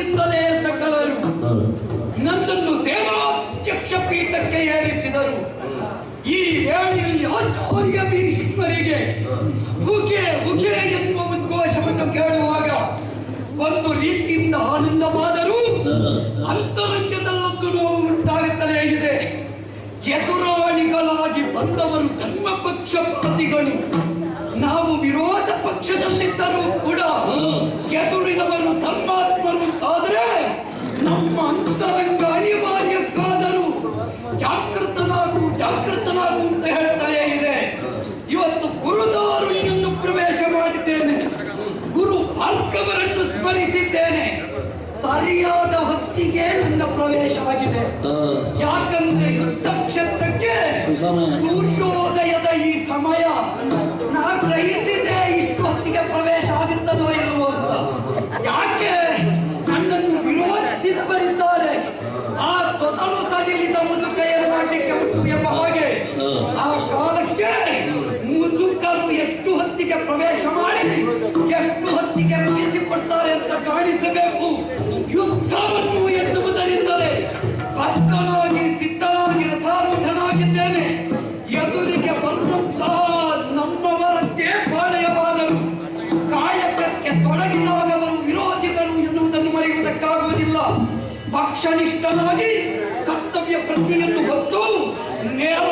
ಜ್ಞಾನದಿಂದಲೇ ಸಕಲರು ನನ್ನನ್ನು ಸೇನಾಧ್ಯಕ್ಷ ಪೀಠಕ್ಕೆ ಏರಿಸಿದರು. ಈ ವೇಳೆಯಲ್ಲಿ ಆಚಾರ್ಯ ಭೀಷ್ಮರಿಗೆ ಉಗೆ ಉಗೆ ಎನ್ನುವ ಉದ್ಘೋಷವನ್ನು ಕೇಳುವಾಗ ಒಂದು ರೀತಿಯಿಂದ ಆನಂದವಾದರೂ ಅಂತರಂಗದಲ್ಲೊಂದು ನೋವು ಉಂಟಾಗುತ್ತಲೇ ಇದೆ. ಎದುರಾಳಿಗಳಾಗಿ ಬಂದವರು ಧರ್ಮ ಪಕ್ಷಪಾತಿಗಳು. ನಾವು ವಿರೋಧ ಪಕ್ಷದಲ್ಲಿದ್ದರೂ ಕೂಡ ಎದುರಿನವರು ಧರ್ಮಾತ್ಮರು ಅಂತಾದರೆ ನಮ್ಮ ಅಂತರಂಗ ಅನಿವಾರ್ಯಕ್ಕಾದರೂ ಜಾಗೃತನಾಗು ಅಂತ ಹೇಳ್ತಲೇ ಇದೆ. ಇವತ್ತು ಗುರುದಾರುಣಿಯನ್ನು ಪ್ರವೇಶ ಮಾಡಿದ್ದೇನೆ, ಗುರು ಭಾರ್ಗವರನ್ನು ಸ್ಮರಿಸಿದ್ದೇನೆ. ಸರಿಯಾದ ಹೊತ್ತಿಗೆ ನನ್ನ ಪ್ರವೇಶ ಆಗಿದೆ. ಯಾಕಂದ್ರೆ ಯುದ್ಧ ಕ್ಷೇತ್ರಕ್ಕೆ ಸೂರ್ಯೋದಯದ ಈ ಸಮಯ ನಾ ಗ್ರಹಿಸಿದೆ. ಇಷ್ಟು ಹೊತ್ತಿಗೆ ಪ್ರವೇಶ ಆಗುತ್ತದೋ ಇಲ್ಲವೋ ಅಂತ. ಯಾಕೆ ನನ್ನನ್ನು ವಿರೋಧಿಸಿದವರಿದ್ದಾರೆ. ಆ ತೊದಲು ತಡಿಲಿದ ಮುದುಕೆಯನ್ನು ಮಾಡಲಿಕ್ಕೆ ಉಂಟು ಎಂಬ ಹಾಗೆ ಆ ಕಾಲಕ್ಕೆ ಮುದುಕರು ಎಷ್ಟು ಹೊತ್ತಿಗೆ ಪ್ರವೇಶ ಮಾಡಿ ಎಷ್ಟು ಹೊತ್ತಿಗೆ ಮುಗಿಸಿಕೊಡ್ತಾರೆ ಅಂತ ಕಾಣಿಸಬೇಕು. ಯುದ್ಧವನ್ನು ಎನ್ನುವುದರಿಂದಲೇ ಬದ್ಧನಾಗಿ ಸಿದ್ಧನಾಗಿ ರಥಾರೂಢನಾಗಿದ್ದೇನೆ. ಎದುರಿಗೆ ಬರುವಂತಹ ನಮ್ಮವರದ್ದೇ ಪಾಳೆಯವಾದರು. ಕಾಯಕಕ್ಕೆ ತೊಡಗಿದಾಗವರು ವಿರೋಧಿಗಳು ಎನ್ನುವುದನ್ನು ಮರೆಯುವುದಕ್ಕಾಗುವುದಿಲ್ಲ. ಪಕ್ಷನಿಷ್ಠನಾಗಿ ಕರ್ತವ್ಯ ಪ್ರಜ್ಞೆಯನ್ನು ಹೊತ್ತು ನೇರ